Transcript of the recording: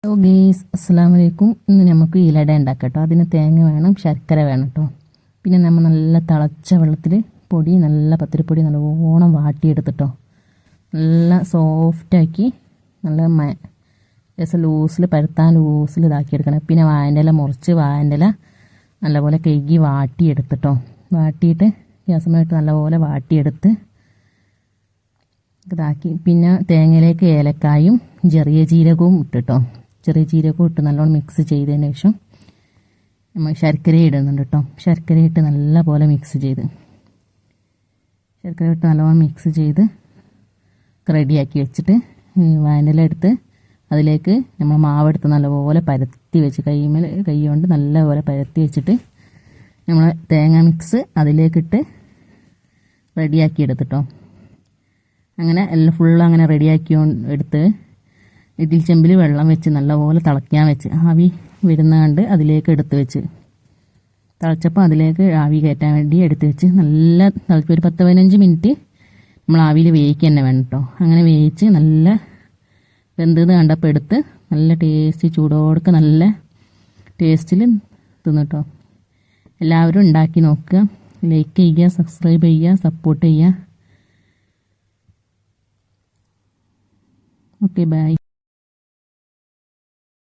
Hello guys, അസ്സലാമു അലൈക്കും. ഇന്ന് നമുക്ക് ഇലട ഉണ്ടാക്കാം കേട്ടോ. അതിന് തേങ്ങ വേണം, ശർക്കര വേണം കേട്ടോ. പിന്നെ നമ്മൾ നല്ല തിളച്ച വെള്ളത്തിൽ നല്ല പത്തിരിപ്പൊടി നല്ലോണം വാട്ടിയെടുത്തിട്ടോ, നല്ല സോഫ്റ്റാക്കി നല്ല ലൂസിൽ പരത്താൻ ലൂസിൽ ഇതാക്കിയെടുക്കണം. പിന്നെ വാഴൻ്റെ ഇല മുറിച്ച് വാഴൻ്റെ ഇല നല്ലപോലെ കഴുകി വാട്ടിയെടുത്തിട്ടോ, വാട്ടിയിട്ട് ഗ്യാസുമായിട്ട് നല്ലപോലെ വാട്ടിയെടുത്ത് ഇതാക്കി. പിന്നെ തേങ്ങയിലേക്ക് ഏലക്കായും ചെറിയ ജീരകവും ഇട്ടിട്ടോ, ചെറിയ ജീരകവും ഇട്ട് നല്ലോണം മിക്സ് ചെയ്തതിന് ശേഷം നമ്മൾ ശർക്കര ഇടുന്നുണ്ട് കേട്ടോ. ശർക്കര ഇട്ട് നല്ല പോലെ മിക്സ് ചെയ്ത് നല്ലോണം മിക്സ് ചെയ്ത് റെഡിയാക്കി വെച്ചിട്ട് വാനില എടുത്ത് അതിലേക്ക് നമ്മൾ മാവെടുത്ത് നല്ലപോലെ പരത്തി വെച്ച് കൈ കൊണ്ട് നല്ലപോലെ പരത്തി വെച്ചിട്ട് നമ്മൾ തേങ്ങ മിക്സ് അതിലേക്കിട്ട് റെഡിയാക്കി എടുത്തിട്ടോ. അങ്ങനെ എല്ലാം ഫുള്ള് അങ്ങനെ റെഡിയാക്കി എടുത്ത് ഇഡ്ഡലി ചെമ്പിൽ വെള്ളം വെച്ച് നല്ലപോലെ തിളയ്ക്കാൻ വെച്ച് ആവി വരുന്ന കണ്ട് അതിലേക്ക് എടുത്ത് വെച്ച് തിളച്ചപ്പോൾ അതിലേക്ക് ആവി കയറ്റാൻ വേണ്ടി എടുത്ത് വെച്ച് നല്ല തിളച്ച് ഒരു 10-15 മിനിറ്റ് നമ്മൾ ആവിയിൽ വേവിക്കുക തന്നെ വേണം കേട്ടോ. അങ്ങനെ വേവിച്ച് നല്ല വെന്തത് കണ്ടപ്പോൾ എടുത്ത് നല്ല ടേസ്റ്റ് ചൂടോടൊക്കെ നല്ല ടേസ്റ്റിൽ തിന്നിട്ടോ. എല്ലാവരും ഉണ്ടാക്കി നോക്കുക, ലൈക്ക് ചെയ്യുക, സബ്സ്ക്രൈബ് ചെയ്യുക, സപ്പോർട്ട് ചെയ്യുക. Okay, by.